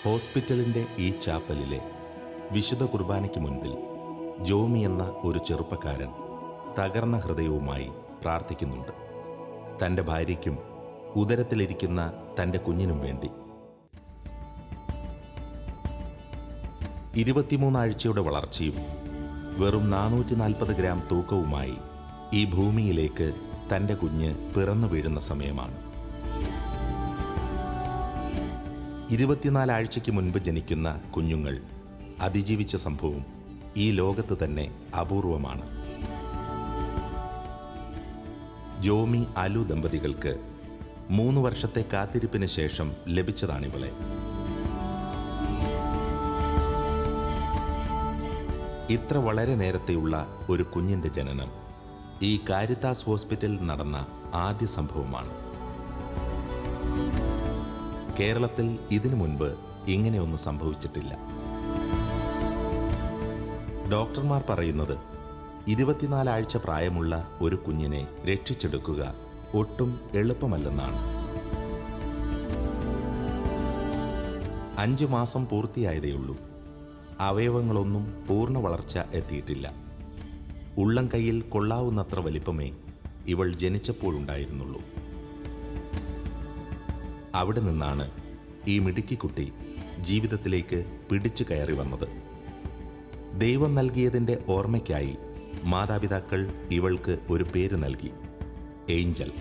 ഹോസ്പിറ്റലിൻ്റെ ഈ ചാപ്പലിലെ വിശുദ്ധ കുർബാനയ്ക്ക് മുൻപിൽ ജോമി എന്ന ഒരു ചെറുപ്പക്കാരൻ തകർന്ന ഹൃദയവുമായി പ്രാർത്ഥിക്കുന്നുണ്ട്. തൻ്റെ ഭാര്യയ്ക്കും ഉദരത്തിലിരിക്കുന്ന തൻ്റെ കുഞ്ഞിനും വേണ്ടി. 23 ആഴ്ചയുടെ വളർച്ചയും വെറും 440 ഗ്രാം തൂക്കവുമായി ഈ ഭൂമിയിലേക്ക് തൻ്റെ കുഞ്ഞ് പിറന്നു വീഴുന്ന സമയമാണ്. 24 ആഴ്ചയ്ക്ക് മുൻപ് ജനിക്കുന്ന കുഞ്ഞുങ്ങൾ അതിജീവിച്ച സംഭവം ഈ ലോകത്ത് തന്നെ അപൂർവമാണ്. ജോമി അലു ദമ്പതികൾക്ക് 3 വർഷത്തെ കാത്തിരിപ്പിന് ശേഷം ലഭിച്ചതാണിവളെ. ഇത്ര വളരെ നേരത്തെയുള്ള ഒരു കുഞ്ഞിൻ്റെ ജനനം ഈ കാരിത്താസ് ഹോസ്പിറ്റലിൽ നടന്ന ആദ്യ സംഭവമാണ്. കേരളത്തിൽ ഇതിനു മുൻപ് ഇങ്ങനെയൊന്നും സംഭവിച്ചിട്ടില്ല. ഡോക്ടർമാർ പറയുന്നത് 24 ആഴ്ച പ്രായമുള്ള ഒരു കുഞ്ഞിനെ രക്ഷിച്ചെടുക്കുക ഒട്ടും എളുപ്പമല്ലെന്നാണ്. 5 മാസം പൂർത്തിയായതേയുള്ളൂ. അവയവങ്ങളൊന്നും പൂർണ്ണ വളർച്ച എത്തിയിട്ടില്ല. ഉള്ളം കൈയിൽ കൊള്ളാവുന്നത്ര വലിപ്പമേ ഇവൾ ജനിച്ചപ്പോഴുണ്ടായിരുന്നുള്ളൂ. അവിടെ നിന്നാണ് ഈ മിടുക്കിക്കുട്ടി ജീവിതത്തിലേക്ക് പിടിച്ചു കയറി വന്നത്. ദൈവം നൽകിയതിൻ്റെ ഓർമ്മയ്ക്കായി മാതാപിതാക്കൾ ഇവൾക്ക് ഒരു പേര് നൽകി, ഏഞ്ചൽ,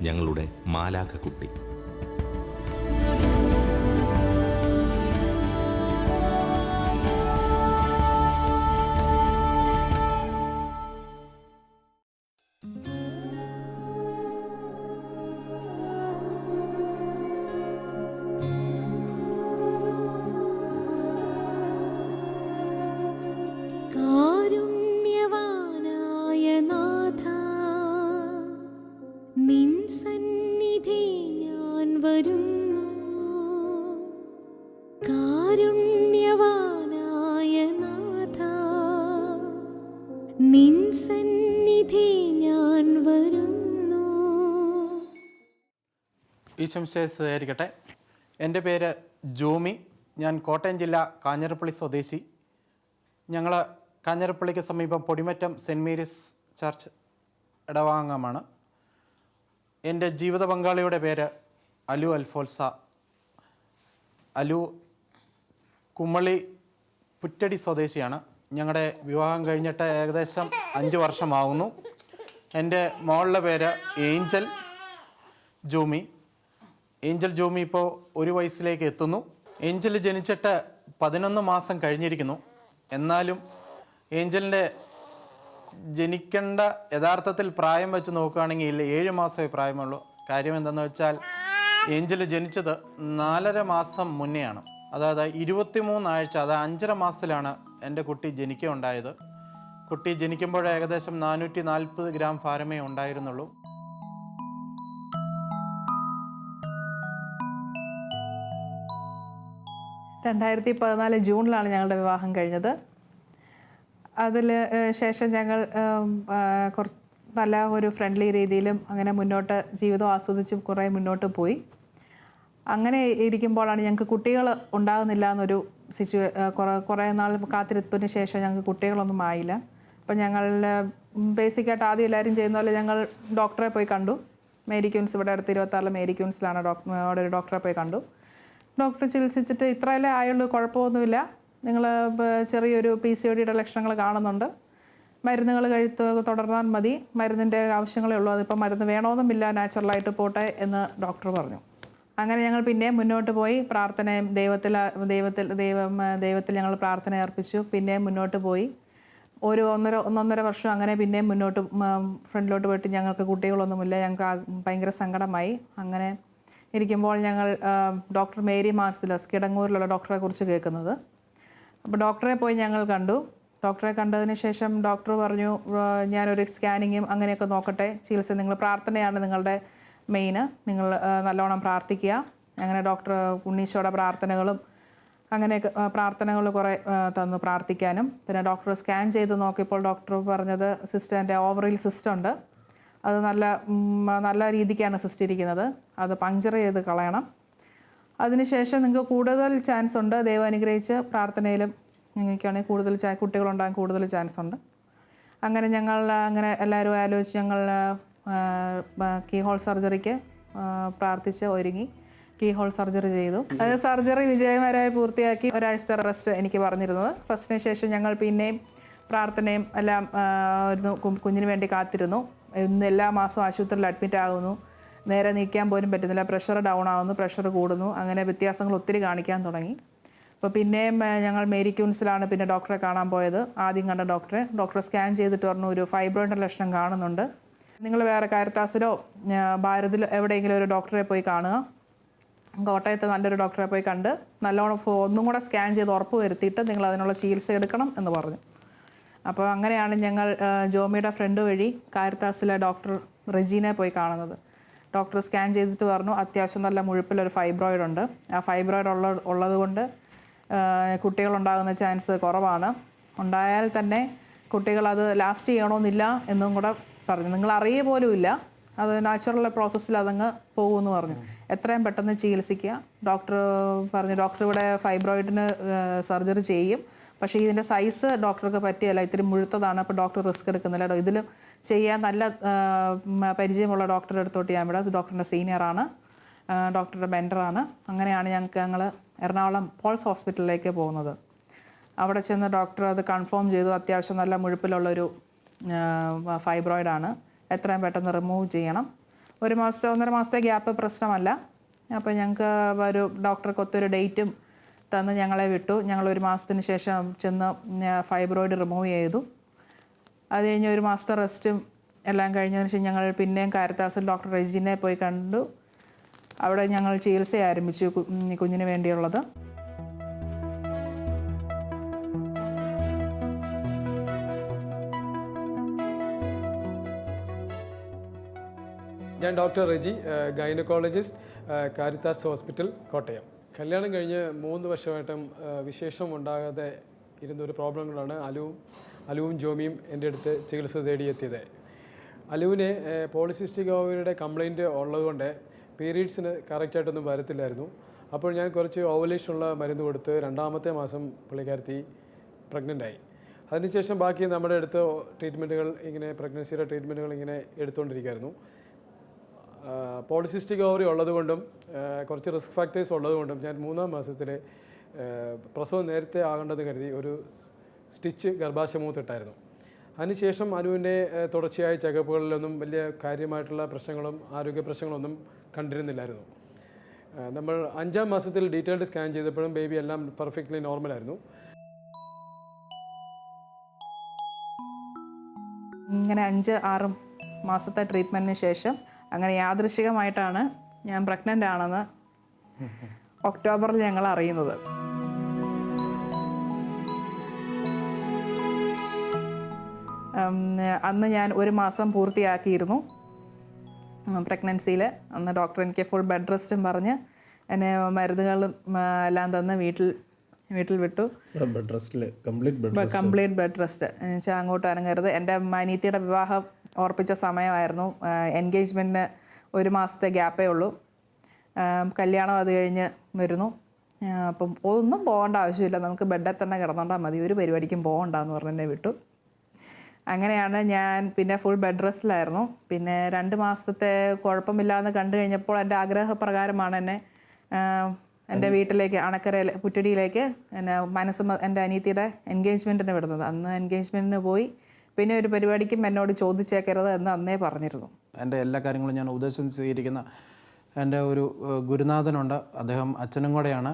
ഞങ്ങളുടെ മാലാഖ കുട്ടി. ഈശംശേഷമായിരിക്കട്ടെ. എൻ്റെ പേര് ജോമി. ഞാൻ കോട്ടയം ജില്ല കാഞ്ഞിരപ്പള്ളി സ്വദേശി. ഞങ്ങൾ കാഞ്ഞിരപ്പള്ളിക്ക് സമീപം പൊടിമറ്റം സെൻറ്റ് മേരീസ് ചർച്ച് ഇടവാങ്ങമാണ്. എൻ്റെ ജീവിത പങ്കാളിയുടെ പേര് അലു അൽഫോൽസ. അലു കുമ്മളി പുറ്റടി സ്വദേശിയാണ്. ഞങ്ങളുടെ വിവാഹം കഴിഞ്ഞിട്ട് ഏകദേശം 5 വർഷമാകുന്നു. എൻ്റെ മോളുടെ പേര് ഏഞ്ചൽ ജോമി. ഏഞ്ചൽ ജോമി ഇപ്പോൾ 1 വയസ്സിലേക്ക് എത്തുന്നു. ഏഞ്ചൽ ജനിച്ചിട്ട് 11 മാസം കഴിഞ്ഞിരിക്കുന്നു. എന്നാലും ഏഞ്ചലിൻ്റെ ജനിക്കേണ്ട യഥാർത്ഥത്തിൽ പ്രായം വെച്ച് നോക്കുകയാണെങ്കിൽ 7 മാസമേ പ്രായമുള്ളൂ. കാര്യം എന്തെന്ന് വെച്ചാൽ ഏഞ്ചൽ ജനിച്ചത് 4.5 മാസം മുന്നെയാണ്. അതായത് 23 ആഴ്ച, അതായത് 5.5 മാസത്തിലാണ് എൻ്റെ കുട്ടി ജനിക്കുകയുണ്ടായത്. കുട്ടി ജനിക്കുമ്പോൾ ഏകദേശം 440 ഗ്രാം ഭാരമേ ഉണ്ടായിരുന്നുള്ളൂ. ജൂണിലാണ് ഞങ്ങളുടെ വിവാഹം കഴിഞ്ഞത്. അതിൽ ശേഷം ഞങ്ങൾ കുറച്ച് നല്ല ഒരു ഫ്രണ്ട്ലി രീതിയിലും അങ്ങനെ മുന്നോട്ട് ജീവിതം ആസ്വദിച്ച് കുറേ മുന്നോട്ട് പോയി. അങ്ങനെ ഇരിക്കുമ്പോഴാണ് ഞങ്ങൾക്ക് കുട്ടികൾ ഉണ്ടാകുന്നില്ല എന്നൊരു കുറേ നാൾ കാത്തിരിപ്പിന് ശേഷം ഞങ്ങൾക്ക് കുട്ടികളൊന്നും ആയില്ല. അപ്പം ഞങ്ങൾ ബേസിക്കായിട്ട് ആദ്യം എല്ലാവരും ചെയ്യുന്ന പോലെ ഞങ്ങൾ ഡോക്ടറെ പോയി കണ്ടു. മേരി ക്യൂൻസ്, ഇവിടെ അടുത്ത് 26 മേരി ക്യൂൻസിലാണ് അവിടെ ഒരു ഡോക്ടറെ പോയി കണ്ടു. ഡോക്ടർ ചികിത്സിച്ചിട്ട് ഇത്രയല്ലേ ആയുള്ളൂ, കുഴപ്പമൊന്നുമില്ല, നിങ്ങൾ ചെറിയൊരു PCOD ലക്ഷണങ്ങൾ കാണുന്നുണ്ട്, മരുന്നുകൾ തുടർന്നാൽ മതി, മരുന്നിൻ്റെ ആവശ്യങ്ങളേ ഉള്ളൂ, അതിപ്പോൾ മരുന്ന് വേണമെന്നുമില്ല, നാച്ചുറലായിട്ട് പോട്ടെ എന്ന് ഡോക്ടർ പറഞ്ഞു. അങ്ങനെ ഞങ്ങൾ പിന്നെയും മുന്നോട്ട് പോയി പ്രാർത്ഥനയും ദൈവത്തിൽ ഞങ്ങൾ പ്രാർത്ഥന അർപ്പിച്ചു. പിന്നെയും മുന്നോട്ട് പോയി. ഒരു ഒന്നൊന്നര വർഷം അങ്ങനെ പിന്നെയും മുന്നോട്ട് ഫ്രണ്ടിലോട്ട് പോയിട്ട് ഞങ്ങൾക്ക് കുട്ടികളൊന്നുമില്ല. ഞങ്ങൾക്ക് ഭയങ്കര സങ്കടമായി. അങ്ങനെ ഇരിക്കുമ്പോൾ ഞങ്ങൾ ഡോക്ടർ മേരി മാർസിലസ് കിടങ്ങൂരിലുള്ള ഡോക്ടറെ കുറിച്ച് കേൾക്കുന്നത്. അപ്പോൾ ഡോക്ടറെ പോയി ഞങ്ങൾ കണ്ടു. ഡോക്ടറെ കണ്ടതിന് ശേഷം ഡോക്ടർ പറഞ്ഞു, ഞാനൊരു സ്കാനിങ്ങും അങ്ങനെയൊക്കെ നോക്കട്ടെ, ചികിത്സ, നിങ്ങൾ പ്രാർത്ഥനയാണ് നിങ്ങളുടെ മെയിന്, നിങ്ങൾ നല്ലോണം പ്രാർത്ഥിക്കുക. അങ്ങനെ ഡോക്ടർ ഉണ്ണീശോയുടെ പ്രാർത്ഥനകളും അങ്ങനെയൊക്കെ പ്രാർത്ഥനകൾ കുറേ തന്നു പ്രാർത്ഥിക്കാനും. പിന്നെ ഡോക്ടർ സ്കാൻ ചെയ്ത് നോക്കിയപ്പോൾ ഡോക്ടർ പറഞ്ഞത് സിസ്റ്ററിൻ്റെ ഓവറിൽ സിസ്റ്റ് ഉണ്ട്, അത് നല്ല രീതിക്കാണ് സിസ്റ്റ് ഇരിക്കുന്നത്, അത് പങ്ചർ ചെയ്ത് കളയണം. അതിനുശേഷം നിങ്ങൾക്ക് കൂടുതൽ ചാൻസ് ഉണ്ട്, ദൈവം അനുഗ്രഹിച്ച് പ്രാർത്ഥനയിലും നിങ്ങൾക്കാണെങ്കിൽ കൂടുതൽ കുട്ടികളുണ്ടാകാൻ കൂടുതൽ ചാൻസ് ഉണ്ട്. അങ്ങനെ ഞങ്ങൾ അങ്ങനെ എല്ലാവരും ആലോചിച്ച് ഞങ്ങൾ കീ ഹോൾ സർജറിക്ക് പ്രാർത്ഥിച്ച് ഒരുങ്ങി കീ ഹോൾ സർജറി ചെയ്തു. അത് സർജറി വിജയകരമായി പൂർത്തിയാക്കി ഒരാഴ്ചത്തെ റെസ്റ്റ് എനിക്ക് പറഞ്ഞിരുന്നത്. റെസ്റ്റിന് ശേഷം ഞങ്ങൾ പിന്നെയും പ്രാർത്ഥനയും എല്ലാം കുഞ്ഞിന് വേണ്ടി കാത്തിരുന്നു. ഇന്ന് എല്ലാ മാസവും ആശുപത്രിയിൽ അഡ്മിറ്റ് ആകുന്നു, നേരെ നിൽക്കാൻ പോലും പറ്റുന്നില്ല, പ്രഷർ ഡൗൺ ആകുന്നു, പ്രഷർ കൂടുന്നു, അങ്ങനെ വ്യത്യാസങ്ങൾ ഒത്തിരി കാണിക്കാൻ തുടങ്ങി. അപ്പോൾ പിന്നെയും ഞങ്ങൾ മേരി ക്യൂൻസിലാണ് പിന്നെ ഡോക്ടറെ കാണാൻ പോയത്. ആദ്യം കണ്ട ഡോക്ടറെ സ്കാൻ ചെയ്തിട്ട് പറഞ്ഞു ഒരു ഫൈബ്രോയിഡിൻ്റെ ലക്ഷണം കാണുന്നുണ്ട്, നിങ്ങൾ വേറെ കാരിത്താസിലോ ഭാരതിലോ എവിടെയെങ്കിലും ഒരു ഡോക്ടറെ പോയി കാണുക. കോട്ടയത്ത് നല്ലൊരു ഡോക്ടറെ പോയി കണ്ട് നല്ലോണം ഒന്നും കൂടെ സ്കാൻ ചെയ്ത് ഉറപ്പ് വരുത്തിയിട്ട് നിങ്ങൾ അതിനുള്ള ചികിത്സ എടുക്കണം എന്ന് പറഞ്ഞു. അപ്പോൾ അങ്ങനെയാണ് ഞങ്ങൾ ജോമിയുടെ ഫ്രണ്ട് വഴി കാരിത്താസിലെ ഡോക്ടർ റെജീനെ പോയി കാണുന്നത്. ഡോക്ടർ സ്കാൻ ചെയ്തിട്ട് പറഞ്ഞു അത്യാവശ്യം നല്ല മുഴുപ്പിലൊരു ഫൈബ്രോയിഡ് ഉണ്ട്. ആ ഫൈബ്രോയിഡ് ഉള്ളത് കൊണ്ട് കുട്ടികളുണ്ടാകുന്ന ചാൻസ് കുറവാണ്. ഉണ്ടായാൽ തന്നെ കുട്ടികളത് ലാസ്റ്റ് ചെയ്യണമെന്നില്ല എന്നും കൂടെ പറഞ്ഞു. നിങ്ങൾ അറിയുക പോലുമില്ല, അത് നാച്ചുറൽ പ്രോസസ്സിൽ അതങ്ങ് പോകുമെന്ന് പറഞ്ഞു. എത്രയും പെട്ടെന്ന് ചികിത്സിക്കുക. ഡോക്ടർ പറഞ്ഞു ഡോക്ടർ ഇവിടെ ഫൈബ്രോയിഡിന് സർജറി ചെയ്യും, പക്ഷേ ഇതിൻ്റെ സൈസ് ഡോക്ടർക്ക് പറ്റിയല്ല, ഇത്തിരി മുഴുത്തതാണ്, അപ്പോൾ ഡോക്ടർ റിസ്ക് എടുക്കുന്നില്ല. ഇതിലും ചെയ്യാൻ നല്ല പരിചയമുള്ള ഡോക്ടറുടെ അടുത്തോട്ട് ഞാൻ വിടാം. ഡോക്ടറിൻ്റെ സീനിയറാണ്, ഡോക്ടറുടെ മെൻറ്ററാണ്. അങ്ങനെയാണ് ഞങ്ങൾ എറണാകുളം പോൾസ് ഹോസ്പിറ്റലിലേക്ക് പോകുന്നത്. അവിടെ ചെന്ന് ഡോക്ടർ അത് കൺഫേം ചെയ്തു, അത്യാവശ്യം നല്ല മുഴുപ്പിലുള്ളൊരു ഫൈബ്രോയിഡാണ്, എത്രയും പെട്ടെന്ന് റിമൂവ് ചെയ്യണം. 1-1.5 മാസത്തെ ഗ്യാപ്പ് പ്രശ്നമല്ല. അപ്പോൾ ഞങ്ങൾക്ക് ഒരു ഡോക്ടർക്ക് ഒത്തൊരു ഡേറ്റും തന്ന് ഞങ്ങളെ വിട്ടു. ഞങ്ങൾ 1 മാസത്തിന് ശേഷം ചെന്ന് ഫൈബ്രോയിഡ് റിമൂവ് ചെയ്തു. അത് കഴിഞ്ഞ് 1 മാസത്തെ റെസ്റ്റും എല്ലാം കഴിഞ്ഞതിന് ശേഷം ഞങ്ങൾ പിന്നെയും കാരിത്താസിൽ ഡോക്ടർ റെജീനെ പോയി കണ്ടു. അവിടെ ഞങ്ങൾ ചികിത്സ ആരംഭിച്ചു കുഞ്ഞിന് വേണ്ടിയുള്ളത്. ഞാൻ doctor Reji, gynaecologist, Caritas hospital, Kottayam. കല്യാണം കഴിഞ്ഞ് 3 വർഷമായിട്ടും വിശേഷം ഉണ്ടാകാതെ ഇരുന്നൊരു പ്രോബ്ലം കൊണ്ടാണ് അലുവും ജോമിയും എൻ്റെ അടുത്ത് ചികിത്സ തേടിയെത്തിയത്. അലുവിന് പോളിസിസ്റ്റിക് ഓവറിയുടെ കംപ്ലയിൻറ്റ് ഉള്ളതുകൊണ്ട് പീരീഡ്സിന് കറക്റ്റായിട്ടൊന്നും വരത്തില്ലായിരുന്നു. അപ്പോൾ ഞാൻ കുറച്ച് ഓവുലേഷനുള്ള മരുന്ന് കൊടുത്ത് 2ാമത്തെ മാസം പുള്ളിക്കാരത്തി പ്രഗ്നൻ്റായി. അതിനുശേഷം ബാക്കി നമ്മുടെ അടുത്ത് ട്രീറ്റ്മെൻറ്റുകൾ ഇങ്ങനെ പ്രഗ്നൻസിയുടെ ട്രീറ്റ്മെൻറ്റുകൾ ഇങ്ങനെ എടുത്തുകൊണ്ടിരിക്കുകയായിരുന്നു. പോളിസിസ്റ്റിക് ഓവറി ഉള്ളതുകൊണ്ടും കുറച്ച് റിസ്ക് ഫാക്ടേഴ്സ് ഉള്ളതുകൊണ്ടും ഞാൻ 3ാം മാസത്തിൽ പ്രസവം നേരത്തെ ആകേണ്ടത് കരുതി ഒരു സ്റ്റിച്ച് ഗർഭാശയമുഖത്തിട്ടായിരുന്നു. അതിനുശേഷം അനുവിൻ്റെ തുടർച്ചയായ ചെക്കപ്പുകളിലൊന്നും വലിയ കാര്യമായിട്ടുള്ള പ്രശ്നങ്ങളും ആരോഗ്യ പ്രശ്നങ്ങളൊന്നും കണ്ടിരുന്നില്ലായിരുന്നു. നമ്മൾ 5ാം മാസത്തിൽ ഡീറ്റെയിൽഡ് സ്കാൻ ചെയ്തപ്പോഴും ബേബി എല്ലാം പെർഫെക്റ്റ്ലി നോർമലായിരുന്നു. ഇങ്ങനെ 5-6 മാസത്തെ ട്രീറ്റ്മെൻറ്റിന് ശേഷം അങ്ങനെ യാദൃശികമായിട്ടാണ് ഞാൻ പ്രഗ്നൻ്റ് ആണെന്ന് ഒക്ടോബറിൽ ഞങ്ങൾ അറിയുന്നത്. അന്ന് ഞാൻ 1 മാസം പൂർത്തിയാക്കിയിരുന്നു പ്രഗ്നൻസിയിൽ. അന്ന് ഡോക്ടർ എനിക്ക് ഫുൾ ബെഡ് റെസ്റ്റും പറഞ്ഞ് എന്നെ മരുന്നുകളും എല്ലാം തന്ന് വീട്ടിൽ വിട്ടു. കംപ്ലീറ്റ് ബെഡ് റെസ്റ്റ് എന്നുവെച്ചാൽ അങ്ങോട്ട് അനങ്ങരുത്. എൻ്റെ അനിയത്തിയുടെ വിവാഹം ഓർപ്പിച്ച സമയമായിരുന്നു. എൻഗേജ്മെൻറ്റിന് 1 മാസത്തെ ഗ്യാപ്പേ ഉള്ളൂ. കല്യാണം അത് കഴിഞ്ഞ് വരുന്നു. അപ്പം ഒന്നും പോകേണ്ട ആവശ്യമില്ല, നമുക്ക് ബെഡിൽ തന്നെ കിടന്നുകൊണ്ടാൽ മതി, ഒരു പരിപാടിക്കും പോകണ്ടെന്ന് പറഞ്ഞ് എന്നെ വിട്ടു. അങ്ങനെയാണ് ഞാൻ പിന്നെ ഫുൾ ബെഡ് റെസ്റ്റിലായിരുന്നു. പിന്നെ 2 മാസത്തെ കുഴപ്പമില്ലാന്ന് കണ്ടു കഴിഞ്ഞപ്പോൾ എൻ്റെ ആഗ്രഹപ്രകാരമാണ് എന്നെ എൻ്റെ വീട്ടിലേക്ക് അണക്കരയിൽ പുറ്റടിയിലേക്ക് എൻ്റെ അനിയത്തിയുടെ എൻഗേജ്മെൻറ്റിന് വിടുന്നത്. അന്ന് എൻഗേജ്മെൻറ്റിന് പോയി. പിന്നെ ഒരു പരിപാടിക്കും എന്നോട് ചോദിച്ചേക്കരുത് എന്ന് അന്നേ പറഞ്ഞിരുന്നു. എൻ്റെ എല്ലാ കാര്യങ്ങളും ഞാൻ ഉപദേശം സ്വീകരിക്കുന്ന എൻ്റെ ഒരു ഗുരുനാഥനുണ്ട്. അദ്ദേഹം അച്ഛനും കൂടെയാണ്.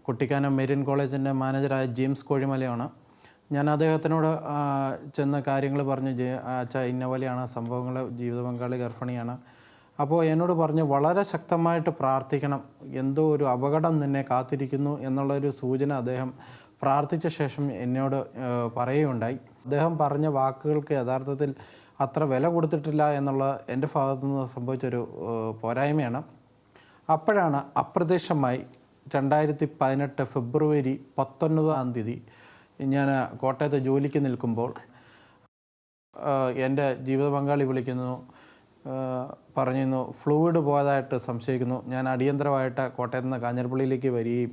കുട്ടിക്കാനം മെരീൻ കോളേജിൻ്റെ മാനേജറായ ജെയിംസ് കോഴിമലയാണ്. ഞാൻ അദ്ദേഹത്തിനോട് ചെന്ന കാര്യങ്ങൾ പറഞ്ഞു, അച്ഛാ ഇന്ന പോലെയാണ് സംഭവങ്ങൾ, ജീവിത പങ്കാളി ഗർഭിണിയാണ്. അപ്പോൾ എന്നോട് പറഞ്ഞു വളരെ ശക്തമായിട്ട് പ്രാർത്ഥിക്കണം, എന്തോ ഒരു അപകടം നിന്നെ കാത്തിരിക്കുന്നു എന്നുള്ളൊരു സൂചന അദ്ദേഹം പ്രാർത്ഥിച്ച ശേഷം എന്നോട് പറയുകയുണ്ടായി. അദ്ദേഹം പറഞ്ഞ വാക്കുകൾക്ക് യഥാർത്ഥത്തിൽ അത്ര വില കൊടുത്തിട്ടില്ല എന്നുള്ള എൻ്റെ ഭാഗത്തു നിന്ന് സംഭവിച്ചൊരു പോരായ്മയാണ്. അപ്പോഴാണ് അപ്രതീക്ഷിതമായി 2018 ഫെബ്രുവരി 19-ാം തീയതി ഞാൻ കോട്ടയത്ത് ജോലിക്ക് നിൽക്കുമ്പോൾ എൻ്റെ ജീവിത പങ്കാളി വിളിക്കുന്നു, പറഞ്ഞിരുന്നു ഫ്ലൂയിഡ് പോയതായിട്ട് സംശയിക്കുന്നു. ഞാൻ അടിയന്തരമായിട്ട് കോട്ടയത്ത് നിന്ന് കാഞ്ഞിരപ്പള്ളിയിലേക്ക് വരികയും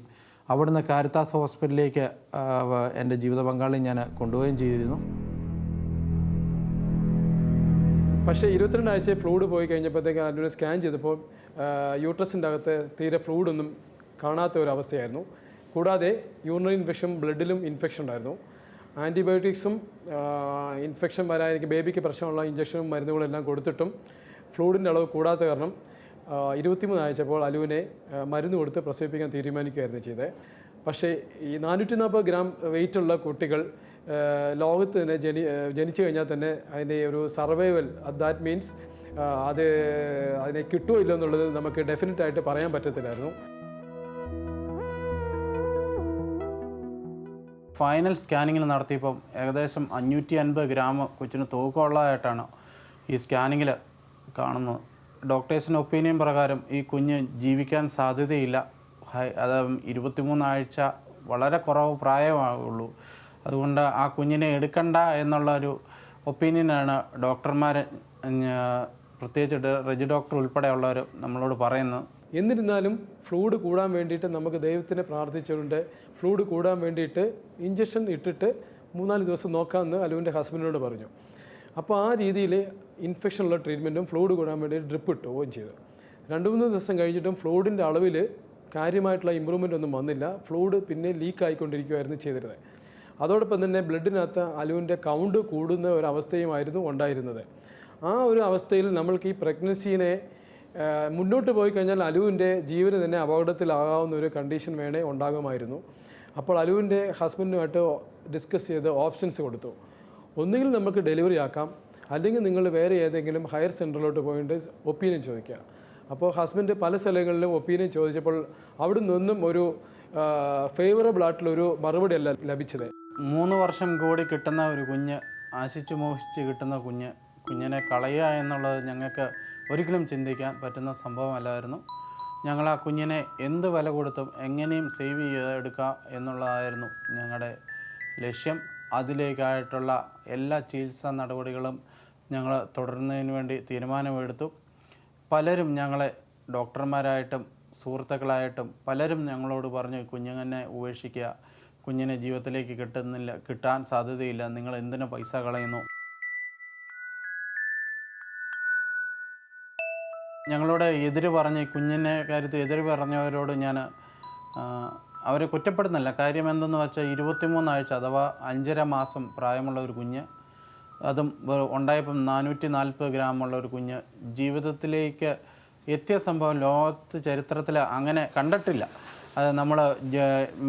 അവിടുന്ന് കാരിത്താസ് ഹോസ്പിറ്റലിലേക്ക് എൻ്റെ ജീവിത പങ്കാളി ഞാൻ കൊണ്ടുപോവുകയും ചെയ്തിരുന്നു. പക്ഷേ 22 ആഴ്ച ഫ്ലൂയിഡ് പോയി കഴിഞ്ഞപ്പോഴത്തേക്ക് അതിനെ സ്കാൻ ചെയ്തപ്പോൾ യൂട്രസിൻ്റെ അകത്ത് തീരെ ഫ്ലൂയിഡൊന്നും കാണാത്ത ഒരു അവസ്ഥയായിരുന്നു. കൂടാതെ യൂറിനറി ഇൻഫെക്ഷൻ, ബ്ലഡിലും ഇൻഫെക്ഷൻ ഉണ്ടായിരുന്നു. ആൻറ്റിബയോട്ടിക്സും ഇൻഫെക്ഷൻ വരാതിരിക്കും ബേബിക്ക് പ്രശ്നമുള്ള ഇഞ്ചക്ഷനും മരുന്നുകളും എല്ലാം കൊടുത്തിട്ടും ഫ്ലൂയിഡിൻ്റെ അളവ് കൂടാത്ത കാരണം 23 ആഴ്ചപ്പോൾ അലുവിനെ മരുന്ന് കൊടുത്ത് പ്രസവിപ്പിക്കാൻ തീരുമാനിക്കുകയായിരുന്നു ചെയ്തത്. പക്ഷേ ഈ 440 ഗ്രാം വെയിറ്റുള്ള കുട്ടികൾ ലോകത്ത് തന്നെ ജനിച്ചു കഴിഞ്ഞാൽ തന്നെ അതിൻ്റെ ഒരു സർവൈവൽ, ദാറ്റ് മീൻസ് അതിനെ കിട്ടുമോ ഇല്ലോ എന്നുള്ളത് നമുക്ക് ഡെഫിനറ്റായിട്ട് പറയാൻ പറ്റത്തില്ലായിരുന്നു. ഫൈനൽ സ്കാനിങ്ങിൽ നടത്തിയപ്പം ഏകദേശം 550 ഗ്രാം കൊച്ചിന് തൂക്കമുള്ളതായിട്ടാണ് ഈ സ്കാനിങ്ങിൽ കാണുന്നത്. ഡോക്ടേഴ്സിൻ്റെ ഒപ്പീനിയൻ പ്രകാരം ഈ കുഞ്ഞ് ജീവിക്കാൻ സാധ്യതയില്ല. അത് 23 ആഴ്ച വളരെ കുറവ് പ്രായമാവുള്ളൂ. അതുകൊണ്ട് ആ കുഞ്ഞിനെ എടുക്കണ്ട എന്നുള്ളൊരു ഒപ്പീനിയനാണ് ഡോക്ടർമാർ, പ്രത്യേകിച്ച് റെജി ഡോക്ടർ ഉൾപ്പെടെയുള്ളവർ നമ്മളോട് പറയുന്നത്. എന്നിരുന്നാലും ഫ്ലൂയിഡ് കൂടാൻ വേണ്ടിയിട്ട് നമുക്ക് ദൈവത്തിനെ പ്രാർത്ഥിച്ചുകൊണ്ട് ഫ്ലൂയിഡ് കൂടാൻ വേണ്ടിയിട്ട് ഇഞ്ചക്ഷൻ ഇട്ടിട്ട് 3-4 ദിവസം നോക്കാമെന്ന് അലുവിൻ്റെ ഹസ്ബൻഡിനോട് പറഞ്ഞു. അപ്പോൾ ആ രീതിയിൽ ഇൻഫെക്ഷനുള്ള ട്രീറ്റ്മെൻറ്റും ഫ്ലൂയിഡ് കൂടാൻ വേണ്ടി ഡ്രിപ്പ് ഇട്ടുകയും ചെയ്തു. 2-3 ദിവസം കഴിഞ്ഞിട്ടും ഫ്ലൂയിഡിൻ്റെ അളവിൽ കാര്യമായിട്ടുള്ള ഇമ്പ്രൂവ്മെൻ്റ് ഒന്നും വന്നില്ല. ഫ്ലൂയിഡ് പിന്നെ ലീക്ക് ആയിക്കൊണ്ടിരിക്കുകയായിരുന്നു ചെയ്തിരുന്നത്. അതോടൊപ്പം തന്നെ ബ്ലഡിനകത്ത് അലുവിൻ്റെ കൗണ്ട് കൂടുന്ന ഒരവസ്ഥയുമായിരുന്നു ഉണ്ടായിരുന്നത്. ആ ഒരു അവസ്ഥയിൽ നമ്മൾക്ക് ഈ പ്രഗ്നൻസീനെ മുന്നോട്ട് പോയി കഴിഞ്ഞാൽ അലുവിൻ്റെ ജീവന് തന്നെ അപകടത്തിലാകാവുന്ന ഒരു കണ്ടീഷൻ വേണേ ഉണ്ടാകുമായിരുന്നു. അപ്പോൾ അലുവിൻ്റെ ഹസ്ബൻഡുമായിട്ട് ഡിസ്കസ് ചെയ്ത് ഓപ്ഷൻസ് കൊടുത്തു. ഒന്നുകിൽ നമുക്ക് ഡെലിവറി ആക്കാം, അല്ലെങ്കിൽ നിങ്ങൾ വേറെ ഏതെങ്കിലും ഹയർ സെൻറ്ററിലോട്ട് പോയിട്ട് ഒപ്പീനിയൻ ചോദിക്കുക. അപ്പോൾ ഹസ്ബൻഡ് പല സ്ഥലങ്ങളിലും ഒപ്പീനിയൻ ചോദിച്ചപ്പോൾ അവിടെ നിന്നും ഒരു ഫേവറബിൾ ആയിട്ടുള്ളൊരു മറുപടി അല്ല ലഭിച്ചത്. 3 വർഷം കൂടി കിട്ടുന്ന ഒരു കുഞ്ഞ്, ആശിച്ചു മോഹിച്ച് കിട്ടുന്ന കുഞ്ഞിനെ കളയുക എന്നുള്ളത് ഞങ്ങൾക്ക് ഒരിക്കലും ചിന്തിക്കാൻ പറ്റുന്ന സംഭവമല്ലായിരുന്നു. ഞങ്ങൾ ആ കുഞ്ഞിനെ എന്ത് വില കൊടുത്തും എങ്ങനെയും സേവ് ചെയ്തെടുക്കുക എന്നുള്ളതായിരുന്നു ഞങ്ങളുടെ ലക്ഷ്യം. അതിലേക്കായിട്ടുള്ള എല്ലാ ചികിത്സാ നടപടികളും ഞങ്ങൾ തുടരുന്നതിന് വേണ്ടി തീരുമാനമെടുത്തു. പലരും ഞങ്ങളെ ഡോക്ടർമാരായിട്ടും സുഹൃത്തുക്കളായിട്ടും പലരും ഞങ്ങളോട് പറഞ്ഞു, കുഞ്ഞിനെ ഉപേക്ഷിക്കുക, കുഞ്ഞിനെ ജീവിതത്തിലേക്ക് കിട്ടാൻ സാധ്യതയില്ല, നിങ്ങൾ എന്തിനു പൈസ കളയുന്നു. ഞങ്ങളോട് കുഞ്ഞിനെ കാര്യത്തിൽ എതിര് പറഞ്ഞവരോട് ഞാൻ അവരെ കുറ്റപ്പെടുന്നില്ല. കാര്യം എന്തെന്ന് വെച്ചാൽ 23 ആഴ്ച അഥവാ 5.5 മാസം പ്രായമുള്ള ഒരു കുഞ്ഞ്, അതും ഉണ്ടായപ്പം 440 ഗ്രാമുള്ള ഒരു കുഞ്ഞ് ജീവിതത്തിലേക്ക് എത്തിയ സംഭവം ലോകത്ത് ചരിത്രത്തിൽ അങ്ങനെ കണ്ടിട്ടില്ല. അത് നമ്മൾ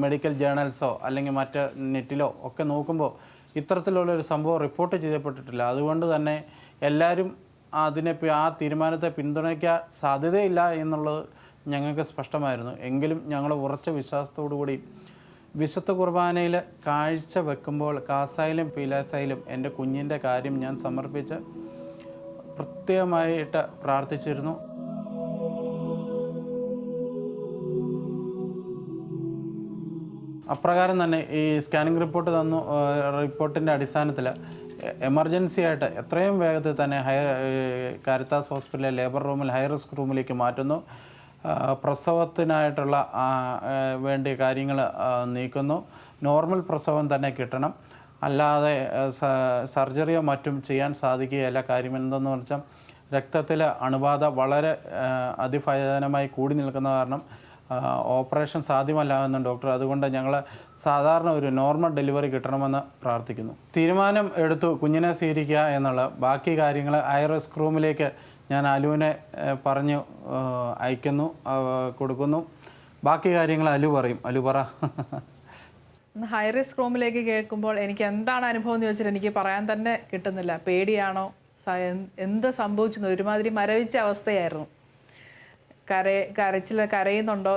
മെഡിക്കൽ ജേണൽസോ അല്ലെങ്കിൽ മറ്റ് നെറ്റിലോ ഒക്കെ നോക്കുമ്പോൾ ഇത്തരത്തിലുള്ളൊരു സംഭവം റിപ്പോർട്ട് ചെയ്യപ്പെട്ടിട്ടില്ല. അതുകൊണ്ട് തന്നെ എല്ലാവരും ആ തീരുമാനത്തെ പിന്തുണയ്ക്കാൻ സാധ്യതയില്ല എന്നുള്ളത് ഞങ്ങൾക്ക് സ്പഷ്ടമായിരുന്നു. എങ്കിലും ഞങ്ങൾ ഉറച്ച വിശ്വാസത്തോടുകൂടി വിശുദ്ധ കുർബാനയിൽ കാഴ്ച വെക്കുമ്പോൾ കാസായാലും പീലാസായാലും എൻ്റെ കുഞ്ഞിൻ്റെ കാര്യം ഞാൻ സമർപ്പിച്ച് പ്രത്യേകമായിട്ട് പ്രാർത്ഥിച്ചിരുന്നു. അപ്രകാരം തന്നെ ഈ സ്കാനിങ് റിപ്പോർട്ടിൻ്റെ അടിസ്ഥാനത്തിൽ എമർജൻസി ആയിട്ട് എത്രയും വേഗത്തിൽ തന്നെ കാരിത്താസ് ഹോസ്പിറ്റലിലെ ലേബർ റൂമിൽ ഹൈ റിസ്ക് റൂമിലേക്ക് മാറ്റുന്നു. പ്രസവത്തിനായിട്ടുള്ള വേണ്ടിയ കാര്യങ്ങൾ നീക്കുന്നു. നോർമൽ പ്രസവം തന്നെ കിട്ടണം, അല്ലാതെ സർജറിയോ മറ്റും ചെയ്യാൻ സാധിക്കുകയല്ല. കാര്യം എന്തെന്ന് വെച്ചാൽ രക്തത്തിൽ അണുബാധ വളരെ അതിഭയാനകമായി കൂടി നിൽക്കുന്ന കാരണം ഓപ്പറേഷൻ സാധ്യമല്ല എന്നും ഡോക്ടർ. അതുകൊണ്ട് ഞങ്ങൾ സാധാരണ ഒരു നോർമൽ ഡെലിവറി കിട്ടണമെന്ന് പ്രാർത്ഥിക്കുന്നു. തീരുമാനം എടുത്തു കുഞ്ഞിനെ സ്വീകരിക്കുക എന്നുള്ള. ബാക്കി കാര്യങ്ങൾ ഹൈ റിസ്ക് റൂമിലേക്ക് ഞാൻ അലുവിനെ പറഞ്ഞു കൊടുക്കുന്നു. ബാക്കി കാര്യങ്ങൾ അലു പറയും. അലു പറ. ഹൈ റിസ്ക് റൂമിലേക്ക് കേൾക്കുമ്പോൾ എനിക്ക് എന്താണ് അനുഭവം എന്ന് ചോദിച്ചാൽ എനിക്ക് പറയാൻ തന്നെ കിട്ടുന്നില്ല. പേടിയാണോ, എന്ത് സംഭവിച്ചു, ഒരുമാതിരി മരവിച്ച അവസ്ഥയായിരുന്നു. കരയുന്നുണ്ടോ,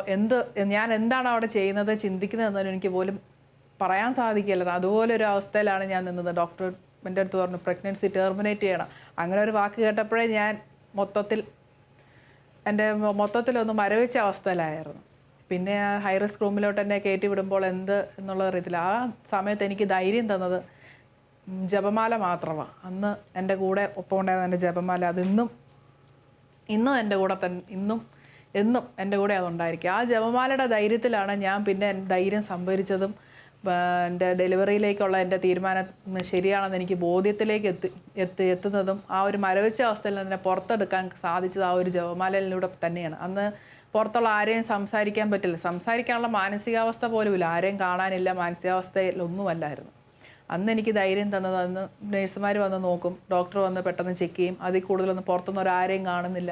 ഞാൻ എന്താണ് അവിടെ ചെയ്യുന്നത് ചിന്തിക്കുന്നതെന്നൊന്നും എനിക്ക് പോലും പറയാൻ സാധിക്കില്ല. അതുപോലെ ഒരു അവസ്ഥയിലാണ് ഞാൻ നിന്നത്. ഡോക്ടർ എൻ്റെ അടുത്ത് പറഞ്ഞു പ്രഗ്നൻസി ടെർമിനേറ്റ് ചെയ്യണം. അങ്ങനെ ഒരു വാക്ക് കേട്ടപ്പോഴേ ഞാൻ മൊത്തത്തിലൊന്ന് മരവിച്ച അവസ്ഥയിലായിരുന്നു. പിന്നെ ഹൈ റിസ്ക് റൂമിലോട്ട് എന്നെ കയറ്റി വിടുമ്പോൾ എന്നുള്ള അറിയത്തില്ല. ആ സമയത്ത് എനിക്ക് ധൈര്യം തന്നത് ജപമാല മാത്രമാണ്. അന്ന് എൻ്റെ കൂടെ ഒപ്പം ഉണ്ടായിരുന്ന എൻ്റെ ജപമാല അതിന്നും ഇന്നും എൻ്റെ കൂടെ തന്നെ എന്നും എൻ്റെ കൂടെ അതുണ്ടായിരിക്കും. ആ ജപമാലയുടെ ധൈര്യത്തിലാണ് ഞാൻ പിന്നെ ധൈര്യം സംഭരിച്ചതും എൻ്റെ ഡെലിവറിയിലേക്കുള്ള എൻ്റെ തീരുമാനം ശരിയാണെന്ന് എനിക്ക് ബോധ്യത്തിലേക്ക് എത്തുന്നതും ആ ഒരു മരവിച്ച അവസ്ഥയിൽ നിന്ന് പുറത്തെടുക്കാൻ സാധിച്ചത് ആ ഒരു ജപമാലയിലൂടെ തന്നെയാണ്. അന്ന് പുറത്തുള്ള ആരെയും സംസാരിക്കാൻ പറ്റില്ല, സംസാരിക്കാനുള്ള മാനസികാവസ്ഥ പോലുമില്ല, ആരെയും കാണാനില്ല, മാനസികാവസ്ഥയിലൊന്നുമല്ലായിരുന്നു. അന്ന് എനിക്ക് ധൈര്യം തന്നത്, അന്ന് നേഴ്സുമാർ വന്ന് നോക്കും, ഡോക്ടർ വന്ന് പെട്ടെന്ന് ചെക്ക് ചെയ്യും, അതിൽ കൂടുതലൊന്നും പുറത്തുനിന്ന് ഒരാരെയും കാണുന്നില്ല.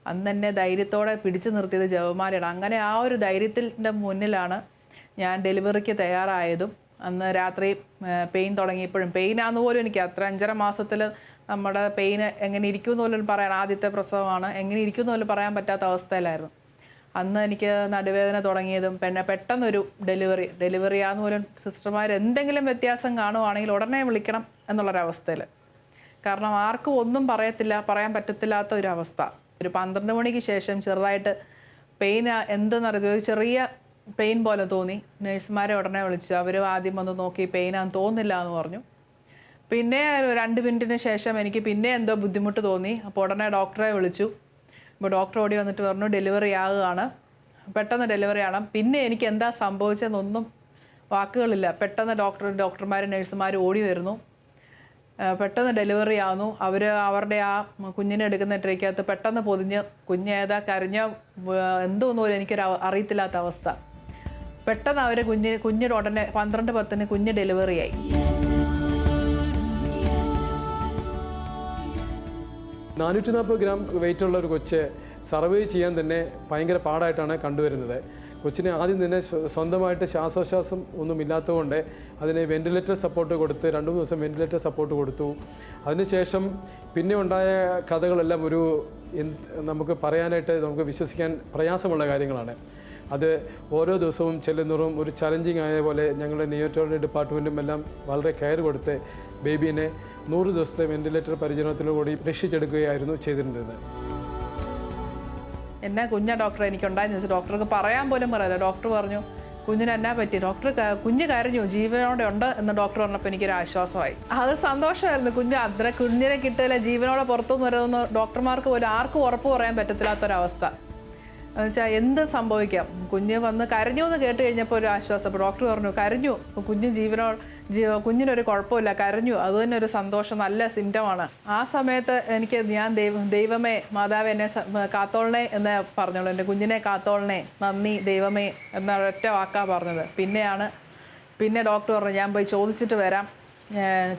അന്ന് എന്നെ ധൈര്യത്തോടെ പിടിച്ചു നിർത്തിയത് ജപമാലയാണ്. അങ്ങനെ ആ ഒരു ധൈര്യത്തിൻ്റെ മുന്നിലാണ് ഞാൻ ഡെലിവറിക്ക് തയ്യാറായതും. അന്ന് രാത്രി പെയിൻ തുടങ്ങിയപ്പോഴും പെയിനാന്ന് പോലും എനിക്ക് അത്ര 5.5 മാസത്തിൽ നമ്മുടെ പെയിന് എങ്ങനെ ഇരിക്കുമെന്ന് പോലും പറയാൻ, ആദ്യത്തെ പ്രസവമാണ്, എങ്ങനെ ഇരിക്കുമെന്ന് പോലും പറയാൻ പറ്റാത്ത അവസ്ഥയിലായിരുന്നു. അന്ന് എനിക്ക് നടുവേദന തുടങ്ങിയതും പെട്ടെന്നൊരു ഡെലിവറിയാന്ന് പോലും സിസ്റ്റർമാർ എന്തെങ്കിലും വ്യത്യാസം കാണുവാണെങ്കിൽ ഉടനെ വിളിക്കണം എന്നുള്ളൊരവസ്ഥയിൽ. കാരണം ആർക്കും ഒന്നും പറയാൻ പറ്റത്തില്ലാത്ത ഒരവസ്ഥ. ഒരു 12 മണിക്ക് ശേഷം ചെറുതായിട്ട് പെയിൻ എന്തെന്നറിയത് ഒരു ചെറിയ പെയിൻ പോലെ തോന്നി. നഴ്സുമാരെ ഉടനെ വിളിച്ചു. അവർ ആദ്യം വന്ന് നോക്കി, പെയിനാന്ന് തോന്നില്ല എന്ന് പറഞ്ഞു. പിന്നെ 2 മിനിറ്റിന് ശേഷം എനിക്ക് പിന്നെ എന്തോ ബുദ്ധിമുട്ട് തോന്നി. അപ്പോൾ ഉടനെ ഡോക്ടറെ വിളിച്ചു. അപ്പോൾ ഡോക്ടർ ഓടി വന്നിട്ട് പറഞ്ഞു ഡെലിവറി ആകുകയാണ്, പെട്ടെന്ന് ഡെലിവറി ആണ്. പിന്നെ എനിക്ക് എന്താ സംഭവിച്ചതെന്നൊന്നും വാക്കുകളില്ല. പെട്ടെന്ന് ഡോക്ടർമാർ നഴ്സുമാർ ഓടി വരുന്നു, പെട്ടെന്ന് ഡെലിവറി ആവുന്നു. അവരുടെ ആ കുഞ്ഞിനെ എടുക്കുന്ന ട്രേക്കകത്ത് പെട്ടെന്ന് പൊതിഞ്ഞ് കുഞ്ഞേതാ കരഞ്ഞോ എന്തോന്നും എനിക്കൊരു അറിയത്തില്ലാത്ത അവസ്ഥ. പെട്ടെന്ന് അവർ കുഞ്ഞിൻ്റെ ഉടനെ 12:10 കുഞ്ഞ് ഡെലിവറിയായി. gram വെയിറ്റുള്ള ഒരു കൊച്ച് സർവൈവ് ചെയ്യാൻ തന്നെ ഭയങ്കര പാടായിട്ടാണ് കണ്ടുവരുന്നത്. കൊച്ചിനെ ആദ്യം തന്നെ സ്വന്തമായിട്ട് ശ്വാസോച്ഛ്വാസം ഒന്നും ഇല്ലാത്തതുകൊണ്ട് അതിന് വെന്റിലേറ്റർ സപ്പോർട്ട് കൊടുത്ത് 2-3 ദിവസം വെന്റിലേറ്റർ സപ്പോർട്ട് കൊടുത്തു. അതിനുശേഷം പിന്നെ ഉണ്ടായ കഥകളെല്ലാം നമുക്ക് പറയാനായിട്ട് നമുക്ക് വിശ്വസിക്കാൻ പ്രയാസമുള്ള കാര്യങ്ങളാണ്. അത് ഓരോ ദിവസവും ചെല്ലുന്നതും ഒരു ചലഞ്ചിങ് ആയ പോലെ ഞങ്ങളുടെ നിയോറ്റോളജി ഡിപ്പാർട്ട്മെൻറ്റും എല്ലാം വളരെ കെയർ കൊടുത്ത് ബേബീനെ 100 ദിവസത്തെ വെന്റിലേറ്റർ പരിചരണത്തിലൂടെ രക്ഷിച്ചെടുക്കുകയായിരുന്നു ചെയ്തിരുന്നത്. എന്നാ ഡോക്ടർ എനിക്കുണ്ടായെന്ന് വെച്ചാൽ ഡോക്ടർക്ക് പറയാൻ പോലും പറയില്ല. ഡോക്ടർ പറഞ്ഞു കുഞ്ഞിന് എന്നാ പറ്റി, കുഞ്ഞ് കരഞ്ഞു, ജീവനോടെ ഉണ്ട് എന്ന് ഡോക്ടർ പറഞ്ഞപ്പോൾ എനിക്കൊരു ആശ്വാസമായി. അത് സന്തോഷമായിരുന്നു. കുഞ്ഞിനെ കിട്ടില്ല, ജീവനോടെ പുറത്തുനിന്ന് വരുമെന്ന് ഡോക്ടർമാർക്ക് പോലും ആർക്കും ഉറപ്പ് പറയാൻ പറ്റത്തില്ലാത്തൊരവസ്ഥ. എന്നുവെച്ചാൽ എന്ത് സംഭവിക്കാം. കുഞ്ഞ് വന്ന് കരഞ്ഞു എന്ന് കേട്ട് കഴിഞ്ഞപ്പോൾ ഒരു ആശ്വാസം. അപ്പോൾ ഡോക്ടർ പറഞ്ഞു കരഞ്ഞു, കുഞ്ഞ് കുഞ്ഞിനൊരു കുഴപ്പമില്ല, കരഞ്ഞു, അത് തന്നെ ഒരു സന്തോഷം, നല്ല സിംറ്റമാണ്. ആ സമയത്ത് ഞാൻ ദൈവമേ മാതാവ് എന്നെ കാത്തോളണേ എന്ന് പറഞ്ഞോളൂ. എൻ്റെ കുഞ്ഞിനെ കാത്തോളണേ, നന്ദി ദൈവമേ എന്ന ഒറ്റ വാക്കാണ് പറഞ്ഞത്. പിന്നെ ഡോക്ടർ പറഞ്ഞു ഞാൻ പോയി ചോദിച്ചിട്ട് വരാം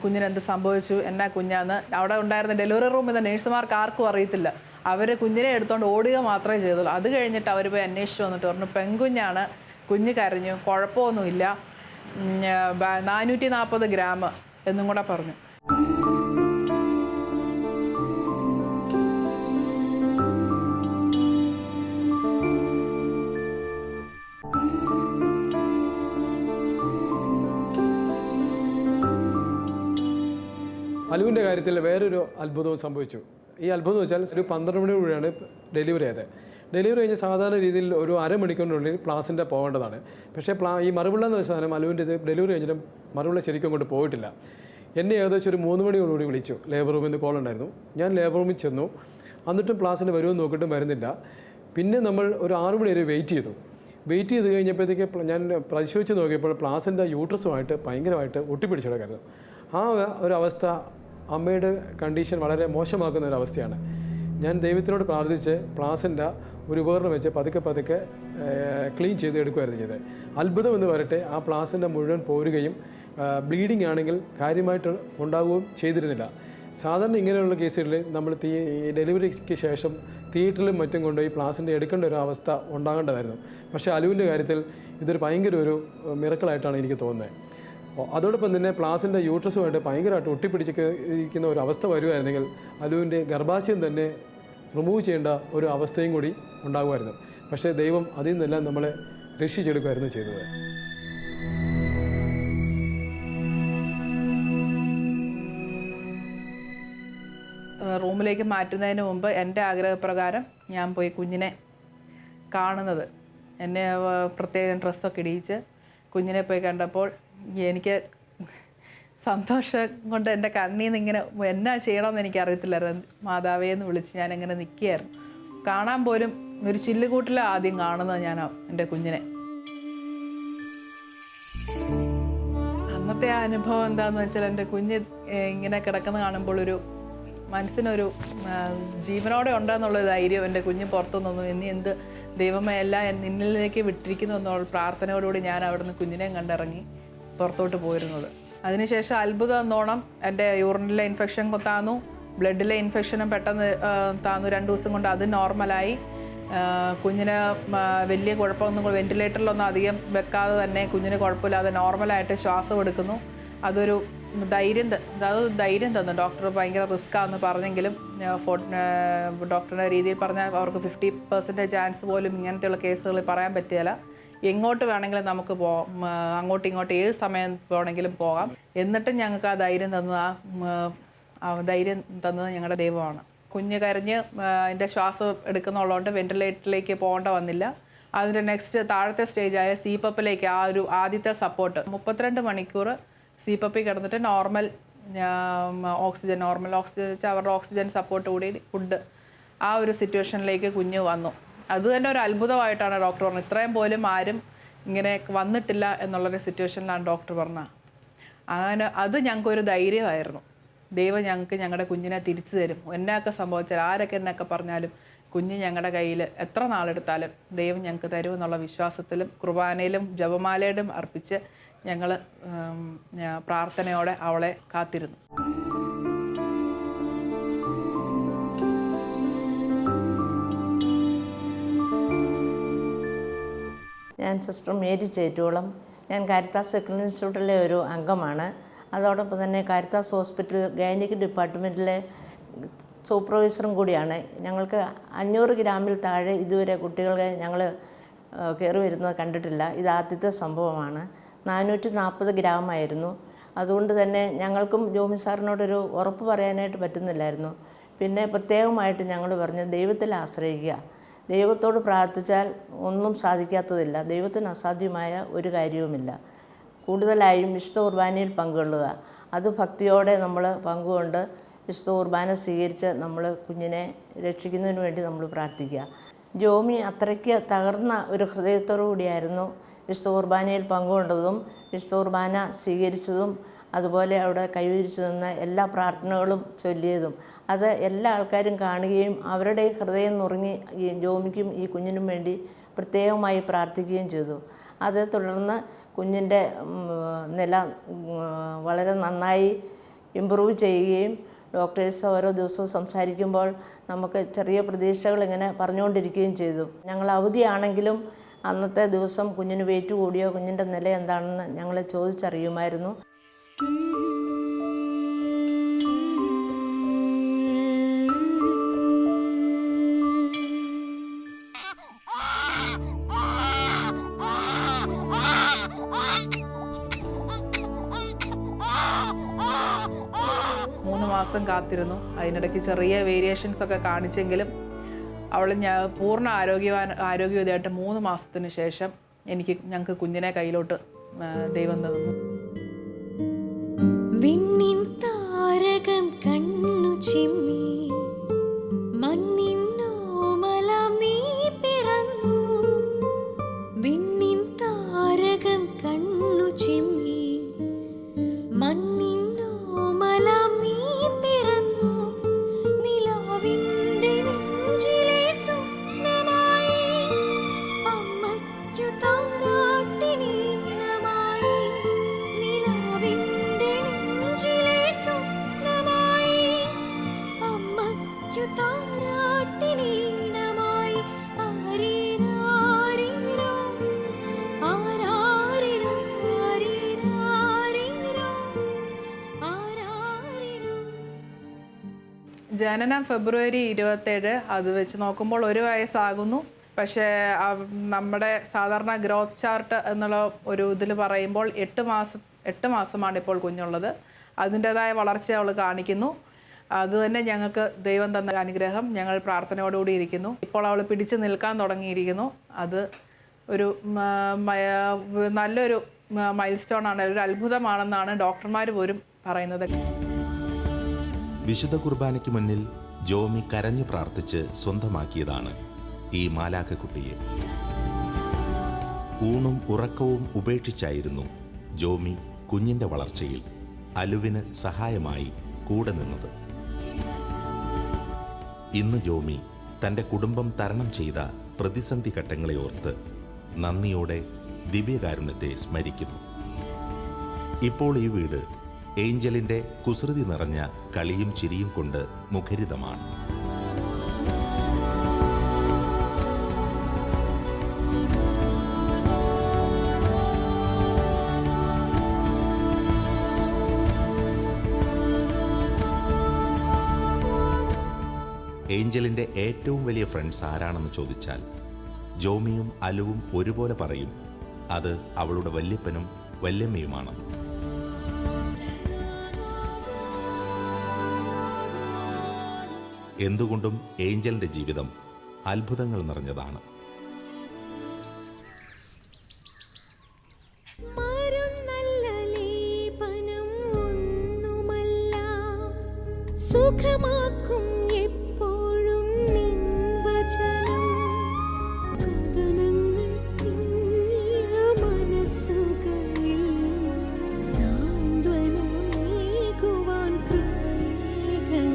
കുഞ്ഞിനെന്ത് സംഭവിച്ചു, എന്നാ കുഞ്ഞാന്ന്. അവിടെ ഉണ്ടായിരുന്ന ഡെലിവറി റൂമിൽ നിന്ന് നേഴ്സുമാർക്ക് ആർക്കും അറിയത്തില്ല. അവർ കുഞ്ഞിനെ എടുത്തുകൊണ്ട് ഓടുക മാത്രമേ ചെയ്തുള്ളൂ. അത് കഴിഞ്ഞിട്ട് അവർ പോയി അന്വേഷിച്ച് വന്നിട്ട് പറഞ്ഞു പെൺകുഞ്ഞാണ്, കുഞ്ഞ് കരഞ്ഞു, കുഴപ്പമൊന്നുമില്ല, 440 ഗ്രാം എന്നും കൂടെ പറഞ്ഞു. അലുവിൻ്റെ കാര്യത്തിൽ വേറൊരു അത്ഭുതവും സംഭവിച്ചു. ഈ അത്ഭുതം വെച്ചാൽ ഒരു 12 മണിയോടെയാണ് ഡെലിവറി ആയത്. ഡെലിവറി കഴിഞ്ഞ് സാധാരണ രീതിയിൽ ഒരു അരമണിക്കൂറിനുള്ളിൽ പ്ലാസിൻ്റെ പോകേണ്ടതാണ്. പക്ഷേ ഈ മറുപിള്ള എന്ന സാധനം അലുവിൻ്റെ ഡെലിവറി കഴിഞ്ഞിട്ടും മറുപിള്ള ശരിക്കും അങ്ങോട്ട് പോയിട്ടില്ല. എന്നെ ഏകദേശം ഒരു 3 മണിയോടുകൂടി വിളിച്ചു. ലേബർ റൂമിൽ നിന്ന് കോൾ ഉണ്ടായിരുന്നു. ഞാൻ ലേബർ റൂമിൽ ചെന്നു. എന്നിട്ടും പ്ലാസിന് വരുമെന്ന് നോക്കിയിട്ടും വരുന്നില്ല. പിന്നെ നമ്മൾ ഒരു 6 മണി വരെ വെയിറ്റ് ചെയ്ത് കഴിഞ്ഞപ്പോഴത്തേക്ക് ഞാൻ പരിശോധിച്ച് നോക്കിയപ്പോൾ പ്ലാസിൻ്റെ യൂട്രസുമായിട്ട് ഭയങ്കരമായിട്ട് ഒട്ടിപ്പിടിച്ചിടക്കായിരുന്നു. ആ ഒരു അവസ്ഥ അമ്മയുടെ കണ്ടീഷൻ വളരെ മോശമാക്കുന്ന ഒരു അവസ്ഥയാണ്. ഞാൻ ദൈവത്തിനോട് പ്രാർത്ഥിച്ച് പ്ലാസിൻ്റെ ഒരു ഉപകരണം വെച്ച് പതുക്കെ ക്ലീൻ ചെയ്ത് എടുക്കുകയായിരുന്നു ചെയ്തത്. അത്ഭുതം എന്ന് പറയട്ടെ, ആ പ്ലാസിൻ്റെ മുഴുവൻ പോരുകയും ബ്ലീഡിങ് ആണെങ്കിൽ കാര്യമായിട്ട് ഉണ്ടാവുകയും ചെയ്തിരുന്നില്ല. സാധാരണ ഇങ്ങനെയുള്ള കേസുകളിൽ നമ്മൾ ഡെലിവറിക്ക് ശേഷം തിയേറ്ററിലും മറ്റും കൊണ്ടുപോയി പ്ലാസിൻ്റെ എടുക്കേണ്ട ഒരു അവസ്ഥ ഉണ്ടാകേണ്ടതായിരുന്നു. പക്ഷേ അലുവിൻ്റെ കാര്യത്തിൽ ഇതൊരു ഭയങ്കര ഒരു മിറക്കിളായിട്ടാണ് എനിക്ക് തോന്നുന്നത്. അതോടൊപ്പം തന്നെ പ്ലാസിൻ്റെ യൂട്രസുമായിട്ട് ഭയങ്കരമായിട്ട് ഒട്ടിപ്പിടിച്ചിരിക്കുന്ന ഒരു അവസ്ഥ വരുമായിരുന്നെങ്കിൽ അലുവിൻ്റെ ഗർഭാശയം തന്നെ റിമൂവ് ചെയ്യേണ്ട ഒരു അവസ്ഥയും കൂടി ഉണ്ടാകുമായിരുന്നു. പക്ഷേ ദൈവം അതിൽ നിന്നെല്ലാം നമ്മളെ രക്ഷിച്ചെടുക്കുകയായിരുന്നു ചെയ്തത്. റൂമിലേക്ക് മാറ്റുന്നതിന് മുമ്പ് എൻ്റെ ആഗ്രഹപ്രകാരം ഞാൻ പോയി കുഞ്ഞിനെ കാണുന്നത്. എന്നെ പ്രത്യേകം ഡ്രസ്സൊക്കെ ഇടിയിച്ച് കുഞ്ഞിനെ പോയി കണ്ടപ്പോൾ എനിക്ക് സന്തോഷം കൊണ്ട് എൻ്റെ കണ്ണിൽ നിന്ന് ഇങ്ങനെ എന്നാ ചെയ്യണമെന്ന് എനിക്കറിയത്തില്ലായിരുന്നു. മാതാവേ എന്ന് വിളിച്ച് ഞാനിങ്ങനെ നിൽക്കുകയായിരുന്നു. കാണാൻ പോലും ഒരു ചില്ലുകൂട്ടിലാണ് ആദ്യം കാണുന്നത് ഞാൻ എൻ്റെ കുഞ്ഞിനെ. അന്നത്തെ ആ അനുഭവം എന്താണെന്ന് വെച്ചാൽ എൻ്റെ കുഞ്ഞ് ഇങ്ങനെ കിടക്കുന്ന കാണുമ്പോൾ ഒരു മനസ്സിനൊരു ജീവനോടെ ഉണ്ടെന്നുള്ള ധൈര്യം എൻ്റെ കുഞ്ഞ് പുറത്തു നിന്നു. ഇനി എന്ത് ദൈവമേ എല്ലാം നിന്നിലേക്ക് വിട്ടിരിക്കുന്നു എന്നുള്ള പ്രാർത്ഥനയോടുകൂടി ഞാൻ അവിടുന്ന് കുഞ്ഞിനെയും കണ്ടിറങ്ങി പുറത്തോട്ട് പോയിരുന്നത്. അതിനുശേഷം അത്ഭുതം എന്നോണം എൻ്റെ യൂറിനിലെ ഇൻഫെക്ഷൻ താന്നു, ബ്ലഡിലെ ഇൻഫെക്ഷനും പെട്ടെന്ന് താന്നു. 2 ദിവസം കൊണ്ട് അത് നോർമലായി. കുഞ്ഞിന് വലിയ കുഴപ്പമൊന്നും, വെൻറ്റിലേറ്ററിലൊന്നും അധികം വെക്കാതെ തന്നെ കുഞ്ഞിന് കുഴപ്പമില്ലാതെ നോർമലായിട്ട് ശ്വാസം എടുക്കുന്നു. അതൊരു ധൈര്യം തന്നു. ഡോക്ടർ ഭയങ്കര റിസ്ക്കാന്ന് പറഞ്ഞെങ്കിലും ഡോക്ടറുടെ രീതിയിൽ പറഞ്ഞാൽ അവർക്ക് 50% ചാൻസ് പോലും ഇങ്ങനത്തെയുള്ള കേസുകളിൽ പറയാൻ പറ്റുകയില്ല. എങ്ങോട്ട് വേണമെങ്കിലും നമുക്ക് അങ്ങോട്ടും ഇങ്ങോട്ടും ഏത് സമയം വേണമെങ്കിലും പോകാം. എന്നിട്ടും ഞങ്ങൾക്ക് ആ ധൈര്യം തന്നത് ധൈര്യം തന്നത് ഞങ്ങളുടെ ദൈവമാണ്. കുഞ്ഞ് കരഞ്ഞ് അതിൻ്റെ ശ്വാസം എടുക്കുന്നുള്ളതുകൊണ്ട് വെൻറ്റിലേറ്ററിലേക്ക് പോകേണ്ട വന്നില്ല. അതിൻ്റെ നെക്സ്റ്റ് താഴത്തെ സ്റ്റേജായ CPAP-ലേക്ക് ആ ഒരു ആദ്യത്തെ സപ്പോർട്ട് 32 മണിക്കൂർ CPAP കിടന്നിട്ട് നോർമൽ ഓക്സിജൻ വെച്ചാൽ അവരുടെ ഓക്സിജൻ സപ്പോർട്ട് കൂടി ഫുഡ് ആ ഒരു സിറ്റുവേഷനിലേക്ക് കുഞ്ഞ് വന്നു. അത് തന്നെ ഒരു അത്ഭുതമായിട്ടാണ് ഡോക്ടർ പറഞ്ഞത്. ഇത്രയും പോലും ആരും ഇങ്ങനെ വന്നിട്ടില്ല എന്നുള്ളൊരു സിറ്റുവേഷനിലാണ് ഡോക്ടർ പറഞ്ഞത്. അങ്ങനെ അത് ഞങ്ങൾക്കൊരു ധൈര്യമായിരുന്നു. ദൈവം ഞങ്ങൾക്ക് ഞങ്ങളുടെ കുഞ്ഞിനെ തിരിച്ചു തരും. എന്നൊക്കെ സംഭവിച്ചാൽ ആരൊക്കെ എന്നൊക്കെ പറഞ്ഞാലും കുഞ്ഞ് ഞങ്ങളുടെ കയ്യിൽ എത്ര നാളെടുത്താലും ദൈവം ഞങ്ങൾക്ക് തരും എന്നുള്ള വിശ്വാസത്തിലും കുർബാനയിലും ജപമാലയിലും അർപ്പിച്ച് ഞങ്ങൾ പ്രാർത്ഥനയോടെ അവളെ കാത്തിരുന്നു. ഞാൻ സിസ്റ്റർ മേരി ചേറ്റുവളം. ഞാൻ കാരിത്താസ് സെക്കുലർ ഇൻസ്റ്റിറ്റ്യൂട്ടിലെ ഒരു അംഗമാണ്. അതോടൊപ്പം തന്നെ കാരിത്താസ് ഹോസ്പിറ്റൽ ഗൈനിക് ഡിപ്പാർട്ട്മെൻറ്റിലെ സൂപ്പർവൈസറും കൂടിയാണ്. ഞങ്ങൾക്ക് 500 ഗ്രാമിൽ താഴെ ഇതുവരെ കുട്ടികളെ ഞങ്ങൾ കയറി വരുന്നത് കണ്ടിട്ടില്ല. ഇത് ആദ്യത്തെ സംഭവമാണ്. 440 ഗ്രാമായിരുന്നു. അതുകൊണ്ട് തന്നെ ഞങ്ങൾക്കും ജോമി സാറിനോടൊരു ഉറപ്പ് പറയാനായിട്ട് പറ്റുന്നില്ലായിരുന്നു. പിന്നെ പ്രത്യേകമായിട്ട് ഞങ്ങൾ പറഞ്ഞു ദൈവത്തിൽ ആശ്രയിക്കുക. ദൈവത്തോട് പ്രാർത്ഥിച്ചാൽ ഒന്നും സാധിക്കാത്തതില്ല. ദൈവത്തിന് അസാധ്യമായ ഒരു കാര്യവുമില്ല. കൂടുതലായും വിശുദ്ധ കുർബാനയിൽ പങ്കുകൊള്ളുക. അത് ഭക്തിയോടെ നമ്മൾ പങ്കുകൊണ്ട് വിശുദ്ധ കുർബാന സ്വീകരിച്ച് നമ്മൾ കുഞ്ഞിനെ രക്ഷിക്കുന്നതിന് വേണ്ടി നമ്മൾ പ്രാർത്ഥിക്കുക. ജോമി അത്രയ്ക്ക് തകർന്ന ഒരു ഹൃദയത്തോടു കൂടിയായിരുന്നു വിശുദ്ധ കുർബാനയിൽ പങ്കുകൊണ്ടതും വിശുദ്ധ കുർബാന സ്വീകരിച്ചതും അതുപോലെ അവിടെ കൈവരിച്ചു നിന്ന എല്ലാ പ്രാർത്ഥനകളും ചൊല്ലിയതും. അത് എല്ലാ ആൾക്കാരും കാണുകയും അവരുടെ ഹൃദയം നുറുങ്ങി ഈ ജോമിക്കും ഈ കുഞ്ഞിനും വേണ്ടി പ്രത്യേകമായി പ്രാർത്ഥിക്കുകയും ചെയ്തു. അതേ തുടർന്ന് കുഞ്ഞിൻ്റെ നില വളരെ നന്നായി ഇമ്പ്രൂവ് ചെയ്യുകയും ഡോക്ടേഴ്സ് ഓരോ ദിവസവും സംസാരിക്കുമ്പോൾ നമുക്ക് ചെറിയ പ്രതീക്ഷകൾ ഇങ്ങനെ പറഞ്ഞുകൊണ്ടിരിക്കുകയും ചെയ്തു. ഞങ്ങൾ അവധിയാണെങ്കിലും അന്നത്തെ ദിവസം കുഞ്ഞിന് വെയിറ്റ് കൂടിയോ കുഞ്ഞിൻ്റെ നില എന്താണെന്ന് ഞങ്ങൾ ചോദിച്ചറിയുമായിരുന്നു. മാസം കാത്തിരുന്നു. അതിനിടയ്ക്ക് ചെറിയ വേരിയേഷൻസ് ഒക്കെ കാണിച്ചെങ്കിലും അവൾ പൂർണ്ണ ആരോഗ്യവതിയായിട്ട് 3 മാസത്തിന് ശേഷം ഞങ്ങൾക്ക് കുഞ്ഞിനെ കയ്യിലോട്ട് ദൈവം തന്നു. വിണ്ണിൻ താരകം കണ്ണു ചിമ്മി മണ്ണിന്നോമലാം നീ പിറന്നു. വിണ്ണിൻ താരകം കണ്ണു ചിമ്മി മണ്ണിന്നോമലാം നീ പിറന്നു. നിലാവിൻ്റെ നെഞ്ചിലെ സ്വപ്നമായി അമ്മയ്ക്കു താരാട്ടിനീണമായി. നിലാവിൻ്റെ നെഞ്ചിലെ സ്വപ്നമായി അമ്മയ്ക്കു താരാട്ടിനീണമായി. ആരീരാരീരോ ആരാരിരോ ആരീരാരീരോ ആരാരിരോ. ജനനം ഫെബ്രുവരി 27. അത് വെച്ച് നോക്കുമ്പോൾ 1 വയസ്സാകുന്നു. പക്ഷേ നമ്മുടെ സാധാരണ ഗ്രോത്ത് ചാർട്ട് എന്നുള്ള ഒരു ഇതിൽ പറയുമ്പോൾ 8 മാസമാണ് ഇപ്പോൾ കുഞ്ഞുള്ളത്. അതിൻ്റേതായ വളർച്ച അവൾ കാണിക്കുന്നു. അതുതന്നെ ഞങ്ങൾക്ക് ദൈവം തന്ന അനുഗ്രഹം. ഞങ്ങൾ പ്രാർത്ഥനയോടുകൂടി ഇരിക്കുന്നു. ഇപ്പോൾ അവൾ പിടിച്ചു നിൽക്കാൻ തുടങ്ങിയിരിക്കുന്നു. അത് ഒരു നല്ലൊരു മൈൽ സ്റ്റോൺ ആണ്, ഒരു അത്ഭുതമാണെന്നാണ് ഡോക്ടർമാർ പോലും പറയുന്നത്. വിശുദ്ധ കുർബാനയ്ക്ക് മുന്നിൽ ജോമി കരഞ്ഞു പ്രാർത്ഥിച്ച് സ്വന്തമാക്കിയതാണ് ഈ മാലാഖക്കുട്ടിയെ. ഊണും ഉറക്കവും ഉപേക്ഷിച്ചായിരുന്നു ജോമി കുഞ്ഞിൻ്റെ വളർച്ചയിൽ അലുവിന് സഹായമായി കൂടെ നിന്നത്. ഇന്ന് ജോമി തൻ്റെ കുടുംബം തരണം ചെയ്ത പ്രതിസന്ധി ഘട്ടങ്ങളെ ഓർത്ത് നന്ദിയോടെ ദിവ്യകാരുണ്യത്തെ സ്മരിക്കുന്നു. ഇപ്പോൾ ഈ വീട് ഏഞ്ചലിൻ്റെ കുസൃതി നിറഞ്ഞ കളിയും ചിരിയും കൊണ്ട് മുഖരിതമാണ്. ഏഞ്ചലിൻ്റെ ഏറ്റവും വലിയ ഫ്രണ്ട്സ് ആരാണെന്ന് ചോദിച്ചാൽ ജോമിയും അലുവും ഒരുപോലെ പറയും അത് അവളുടെ വല്യപ്പനും വല്യമ്മയുമാണെന്ന്. എന്തുകൊണ്ടും ഏഞ്ചലിൻ്റെ ജീവിതം അത്ഭുതങ്ങൾ നിറഞ്ഞതാണ്. മരുന്നല്ല ലേപനം ഒന്നുമല്ല, സുഖമാക്കും എപ്പോഴും നിൻ വചനം. കഥനങ്ങൾ തിങ്ങിയ മനസ്സുകളിൽ സാന്ത്വനമേകുവാൻ കൃപയേകണമേ.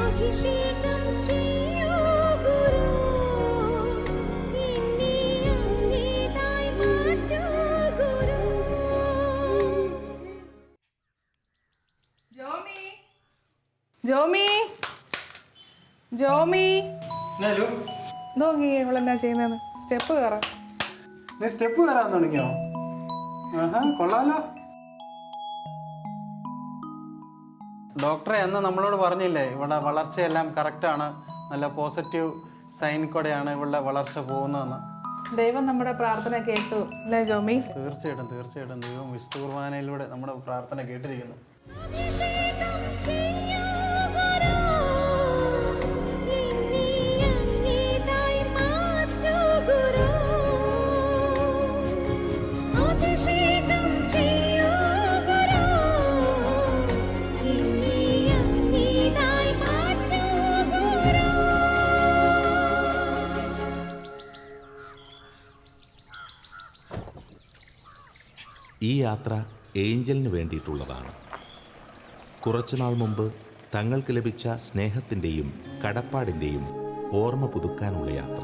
അഭിഷേകം ചെയ്യൂ ഗുരു, എന്നെ അങ്ങേതായി മാറ്റൂ ഗുരു. ജോമി ജോമി ജോമി നോക്കി ഇവളെന്നാ ചെയ്യുന്നത്? സ്റ്റെപ്പ് കയറാം. നീ സ്റ്റെപ്പ് കയറാൻ തുടങ്ങിയോ? കൊള്ളാലോ. ഡോക്ടറെ അന്ന് നമ്മളോട് പറഞ്ഞില്ലേ ഇവിടെ വളർച്ചയെല്ലാം കറക്റ്റാണ്, നല്ല പോസിറ്റീവ് സൈൻ കൂടെയാണ് ഇവളുടെ വളർച്ച പോകുന്നതെന്ന്. ദൈവം നമ്മുടെ പ്രാർത്ഥന കേട്ടു അല്ലേ ജോമി? തീർച്ചയായിട്ടും തീർച്ചയായിട്ടും ദൈവം വിശുദ്ധ കുർബാനയിലൂടെ നമ്മുടെ പ്രാർത്ഥന കേട്ടിരിക്കുന്നു. അഭിഷേകം ചെയ്യൂ ഗുരു, എന്നെ അങ്ങേതായി മാറ്റൂ ഗുരു. അഭിഷേകം ചെയ്യൂ ഗുരു, എന്നെ അങ്ങേതായി മാറ്റൂ ഗുരു. ഈ യാത്ര ഏഞ്ചലിന് വേണ്ടിയിട്ടുള്ളതാണ്. കുറച്ചുനാൾ മുമ്പ് തങ്ങൾക്ക് ലഭിച്ച സ്നേഹത്തിൻ്റെയും കടപ്പാടിൻ്റെയും ഓർമ്മ പുതുക്കാനുള്ള യാത്ര.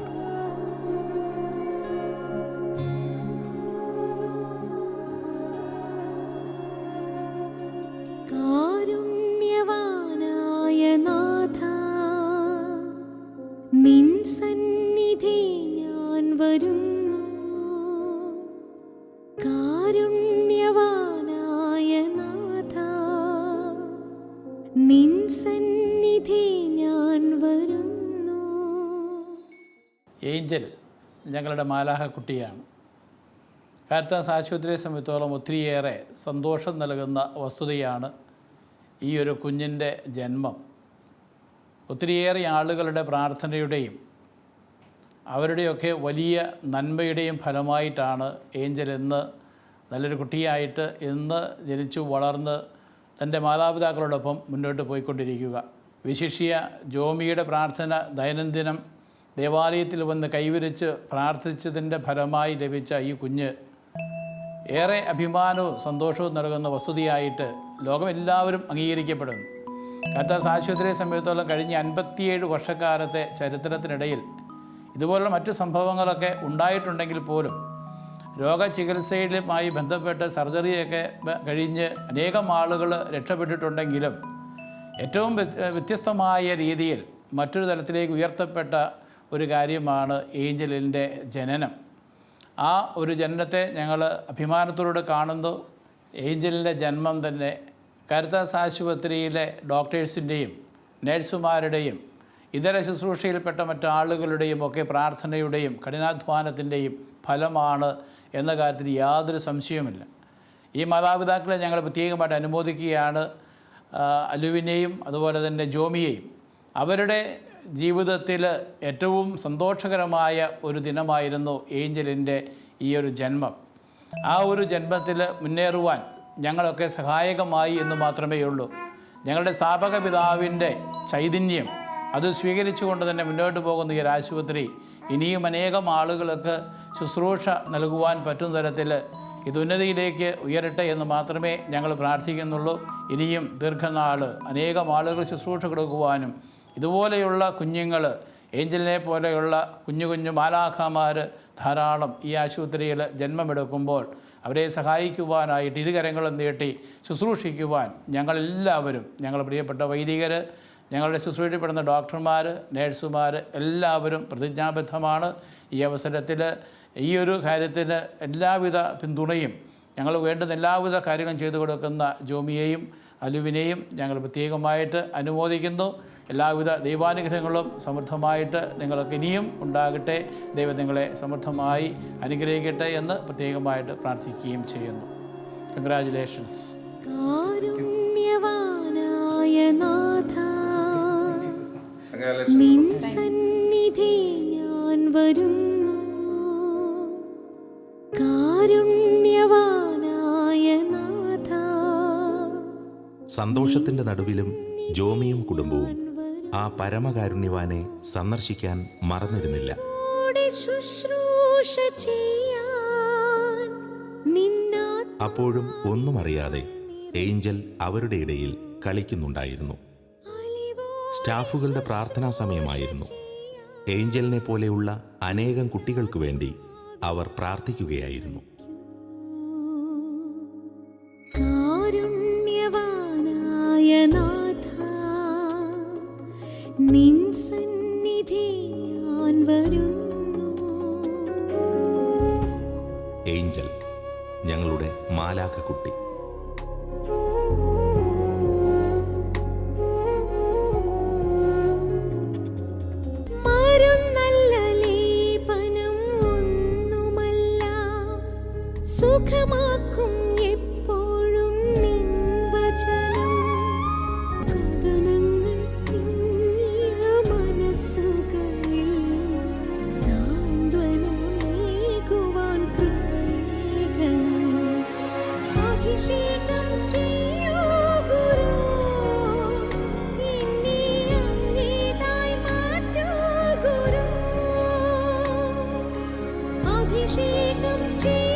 കാരുണ്യവാനായ നാഥ, നിൻ സന്നിധി ഞാൻ വരുന്നു. കാരുണ്യവാനായ നാഥ, നിൻ സന്നിധി ഞാൻ വരുന്നു. ഏഞ്ചൽ ഞങ്ങളുടെ മാലാഹ കുട്ടിയാണ്. കാരിത്താസ് ആശുപത്രിയെ സംബന്ധിച്ചോളം ഒത്തിരിയേറെ സന്തോഷം നൽകുന്ന വസ്തുതയാണ് ഈ ഒരു കുഞ്ഞിൻ്റെ ജന്മം. ഒത്തിരിയേറെ ആളുകളുടെ പ്രാർത്ഥനയുടെയും അവരുടെയൊക്കെ വലിയ നന്മയുടെയും ഫലമായിട്ടാണ് ഏഞ്ചൽ ഇന്ന് നല്ലൊരു കുട്ടിയായിട്ട് ഇന്ന് ജനിച്ചു വളർന്ന് തൻ്റെ മാതാപിതാക്കളോടൊപ്പം മുന്നോട്ട് പോയിക്കൊണ്ടിരിക്കുക. വിശിഷ്യ ജോമിയുടെ പ്രാർത്ഥന ദൈനംദിനം ദേവാലയത്തിൽ വന്ന് കൈവരിച്ച് പ്രാർത്ഥിച്ചതിൻ്റെ ഫലമായി ലഭിച്ച ഈ കുഞ്ഞ് ഏറെ അഭിമാനവും സന്തോഷവും നൽകുന്ന വസ്തുതയായിട്ട് ലോകമെല്ലാവരും അംഗീകരിക്കപ്പെടുന്നു. കാരിത്താസ് ആശുപത്രിയെ സംബന്ധിച്ചിടത്തോളം കഴിഞ്ഞ 57 വർഷക്കാലത്തെ ചരിത്രത്തിനിടയിൽ ഇതുപോലുള്ള മറ്റ് സംഭവങ്ങളൊക്കെ ഉണ്ടായിട്ടുണ്ടെങ്കിൽ പോലും രോഗചികിത്സയിലുമായി ബന്ധപ്പെട്ട് സർജറിയൊക്കെ കഴിഞ്ഞ് അനേകം ആളുകൾ രക്ഷപ്പെട്ടിട്ടുണ്ടെങ്കിലും ഏറ്റവും വ്യത്യസ്തമായ രീതിയിൽ മറ്റൊരു തലത്തിലേക്ക് ഉയർത്തപ്പെട്ട ഒരു കാര്യമാണ് ഏഞ്ചലിൻ്റെ ജനനം. ആ ഒരു ജനനത്തെ ഞങ്ങൾ അഭിമാനത്തോടെ കാണുന്നു. ഏഞ്ചലിൻ്റെ ജന്മം തന്നെ കാരിത്താസ് ആശുപത്രിയിലെ ഡോക്ടേഴ്സിൻ്റെയും നഴ്സുമാരുടെയും ഇതര ശുശ്രൂഷയിൽപ്പെട്ട മറ്റാളുകളുടെയും ഒക്കെ പ്രാർത്ഥനയുടെയും കഠിനാധ്വാനത്തിൻ്റെയും ഫലമാണ് എന്ന കാര്യത്തിൽ യാതൊരു സംശയവുമില്ല. ഈ മാതാപിതാക്കളെ ഞങ്ങൾ പ്രത്യേകമായിട്ട് അനുമോദിക്കുകയാണ്. അലുവിനെയും അതുപോലെ തന്നെ ജോമിയെയും. അവരുടെ ജീവിതത്തിൽ ഏറ്റവും സന്തോഷകരമായ ഒരു ദിനമായിരുന്നു ഏഞ്ചലിൻ്റെ ഈ ഒരു ജന്മം. ആ ഒരു ജന്മത്തിൽ മുന്നേറുവാൻ ഞങ്ങളൊക്കെ സഹായകമായി എന്ന് മാത്രമേ ഉള്ളൂ. ഞങ്ങളുടെ സ്ഥാപക പിതാവിൻ്റെ ചൈതന്യം അത് സ്വീകരിച്ചുകൊണ്ട് തന്നെ മുന്നോട്ട് പോകുന്ന ഈ ഒരു ആശുപത്രി ഇനിയും അനേകം ആളുകൾക്ക് ശുശ്രൂഷ നൽകുവാൻ പറ്റുന്ന തരത്തിൽ ഇത് ഉന്നതിയിലേക്ക് ഉയരട്ടെ എന്ന് മാത്രമേ ഞങ്ങൾ പ്രാർത്ഥിക്കുന്നുള്ളൂ. ഇനിയും ദീർഘനാൾ അനേകം ആളുകൾ ശുശ്രൂഷ കൊടുക്കുവാനും ഇതുപോലെയുള്ള കുഞ്ഞുങ്ങൾ, ഏഞ്ചലിനെ പോലെയുള്ള കുഞ്ഞു കുഞ്ഞു മാലാഖമാർ ധാരാളം ഈ ആശുപത്രിയിൽ ജന്മമെടുക്കുമ്പോൾ അവരെ സഹായിക്കുവാനായിട്ട് ഇരുകരങ്ങളും നീട്ടി ശുശ്രൂഷിക്കുവാൻ ഞങ്ങളെല്ലാവരും, ഞങ്ങളുടെ പ്രിയപ്പെട്ട വൈദികർ, ഞങ്ങളുടെ ശുശ്രൂഷപ്പെടുന്ന ഡോക്ടർമാർ, നേഴ്സുമാർ എല്ലാവരും പ്രതിജ്ഞാബദ്ധമാണ്. ഈ അവസരത്തിൽ ഈ ഒരു കാര്യത്തിന് എല്ലാവിധ പിന്തുണയും ഞങ്ങൾ വേണ്ടുന്ന എല്ലാവിധ കാര്യങ്ങളും ചെയ്തു കൊടുക്കുന്ന ജോമിയെയും അലുവിനെയും ഞങ്ങൾ പ്രത്യേകമായിട്ട് അനുമോദിക്കുന്നു. എല്ലാവിധ ദൈവാനുഗ്രഹങ്ങളും സമൃദ്ധമായിട്ട് നിങ്ങൾക്ക് ഇനിയും ഉണ്ടാകട്ടെ. ദൈവം നിങ്ങളെ സമൃദ്ധമായി അനുഗ്രഹിക്കട്ടെ എന്ന് പ്രത്യേകമായിട്ട് പ്രാർത്ഥിക്കുകയും ചെയ്യുന്നു. കൺഗ്രാജുലേഷൻസ്. കാരുണ്യവാനായ നാഥ, നിൻ സന്നിധി ഞാൻ വരുന്നു. കാരുണ്യവാനായ നാഥ, സന്തോഷത്തിന്റെ നടുവിലും ജോമിയും കുടുംബവും ആ പരമകാരുണ്യവാനെ സന്ദർശിക്കാൻ മറന്നിരുന്നില്ല. ശുശ്രൂഷ ചെയ്യാൻ നിന്നാ അപ്പോഴും ഒന്നും അറിയാതെ ഏഞ്ചൽ അവരുടെ ഇടയിൽ കളിക്കുന്നുണ്ടായിരുന്നു. സ്റ്റാഫുകളുടെ പ്രാർത്ഥനാ സമയമായിരുന്നു. ഏഞ്ചലിനെ പോലെയുള്ള അനേകം കുട്ടികൾക്ക് വേണ്ടി അവർ പ്രാർത്ഥിക്കുകയായിരുന്നു. കാരുണ്യവാനായ നാഥ, നിൻ സന്നിധി ഞാൻ വരുന്നു. ഏഞ്ചൽ, ഞങ്ങളുടെ മാലാഖ കുട്ടി. മരുന്നല്ല, ലേപനം ഒന്നുമല്ല, സുഖമാക്കും എപ്പോഴും നിൻ വചനം. കഥനങ്ങൾ തിങ്ങിയ മനസ്സുകളിൽ സാന്ത്വനമേകുവാൻ കൃപയേകണമേ. അഭിഷേകം ചെയ്യൂ ഗുരു, എന്നെ അങ്ങേതായി മാറ്റൂ ഗുരു. അഭിഷേകം ചെയ്യൂ